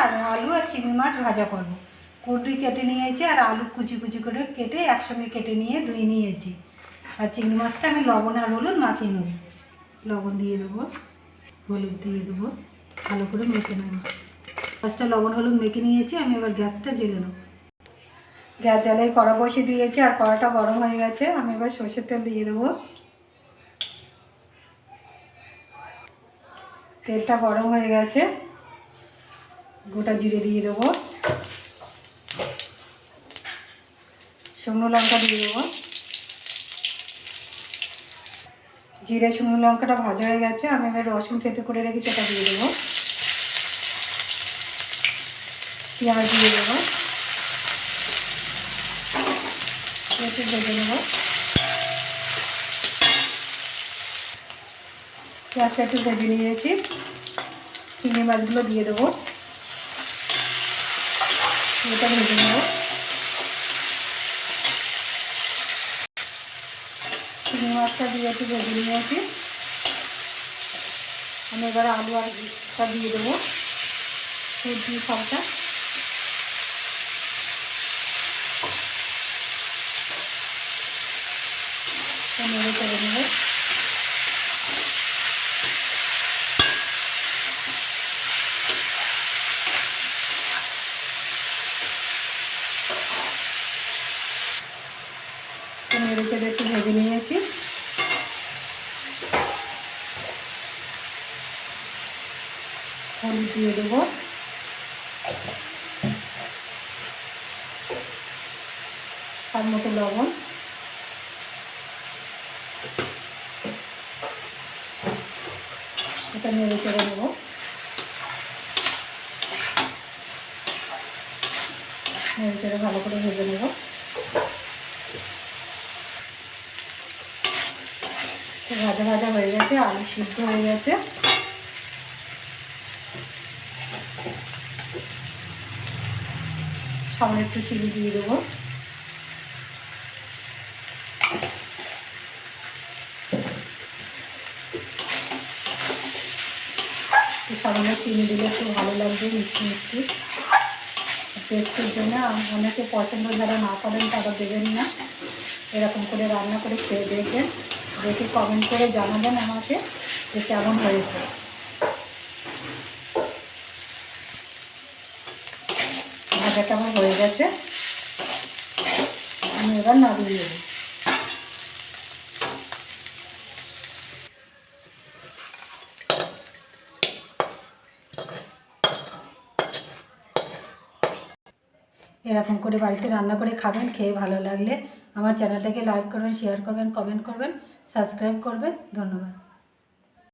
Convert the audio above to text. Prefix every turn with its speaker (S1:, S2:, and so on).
S1: আর আলু আর চিংড়ি মাছ ভাজা করব। কুঁদরি কেটে নিয়েছি আর আলু কুচি কুচি করে কেটে একসঙ্গে কেটে নিয়ে ধুয়ে নিয়েছি। আর চিংড়ি মাছটা আমি লবণ আর হলুদ মাখিয়ে নেব। লবণ দিয়ে দেবো, হলুদ দিয়ে দেবো, ভালো করে মেখে নেব। মাছটা লবণ হলুদ মেখে নিয়েছি, আমি এবার গ্যাসটা জ্বেলে নেব। গ্যাস জ্বালায় কড়া বসিয়ে দিয়েছি আর কড়াটা গরম হয়ে গেছে। আমি এবার সরষের তেল দিয়ে দেবো। তেলটা গরম হয়ে গেছে, গোটা জিরে দিয়ে দেবো, শুকনো লঙ্কা দিয়ে দেবো। জিরে শুকনো লঙ্কাটা ভাজা হয়ে গেছে, আমি এবার রসুন থেতে করে রেখেছি সেটা দিয়ে দেবো। পেঁয়াজ দিয়ে দেবো, একটু ভেজে নেবো। পেঁয়াজটা একটু ভেজে নিয়েছি, চিংড়ি মাছগুলো দিয়ে দেবো, এটা ভেজে নেবো। চিংড়ি মাছটা দিয়ে একটু ভেজে নিয়েছি, আমি এবার আলু আরটা দিয়ে দেবো, সবজি সবটা নেড়ে করে নেবো। নেড়ে চেড়ে একটু ভেজে নিয়েছি, হলুদ দিয়ে দেবো, তার মতো লবণ, এটা নেড়ে চেড়ে নেবো। নেড়ে চেড়ে ভালো করে ভেজে নেবো। ভাজা ভাজা হয়ে গেছে, আলু সিদ্ধ হয়ে গেছে। সামনে একটু চিনি দিয়ে দেবো, সামনে চিনি দিলে একটু ভালো লাগবে, মিষ্টি মিষ্টি টেস্টের জন্য। অনেকে পছন্দ যারা না করেন তারা দেবেন না। এরকম করে রান্না করে খেয়ে দেখবেন, দেখে কমেন্ট করে জানাবেন আমাকে যে কেমন হয়েছে। ভাজাটা আমার হয়ে গেছে, আমি এবার নামিয়ে দেবো। এরকম করে বাড়িতে রান্না করে খাবেন, খেয়ে ভালো লাগলে আমার চ্যানেলটাকে লাইক করবেন, শেয়ার করবেন, কমেন্ট করবেন, সাবস্ক্রাইব করবেন। ধন্যবাদ।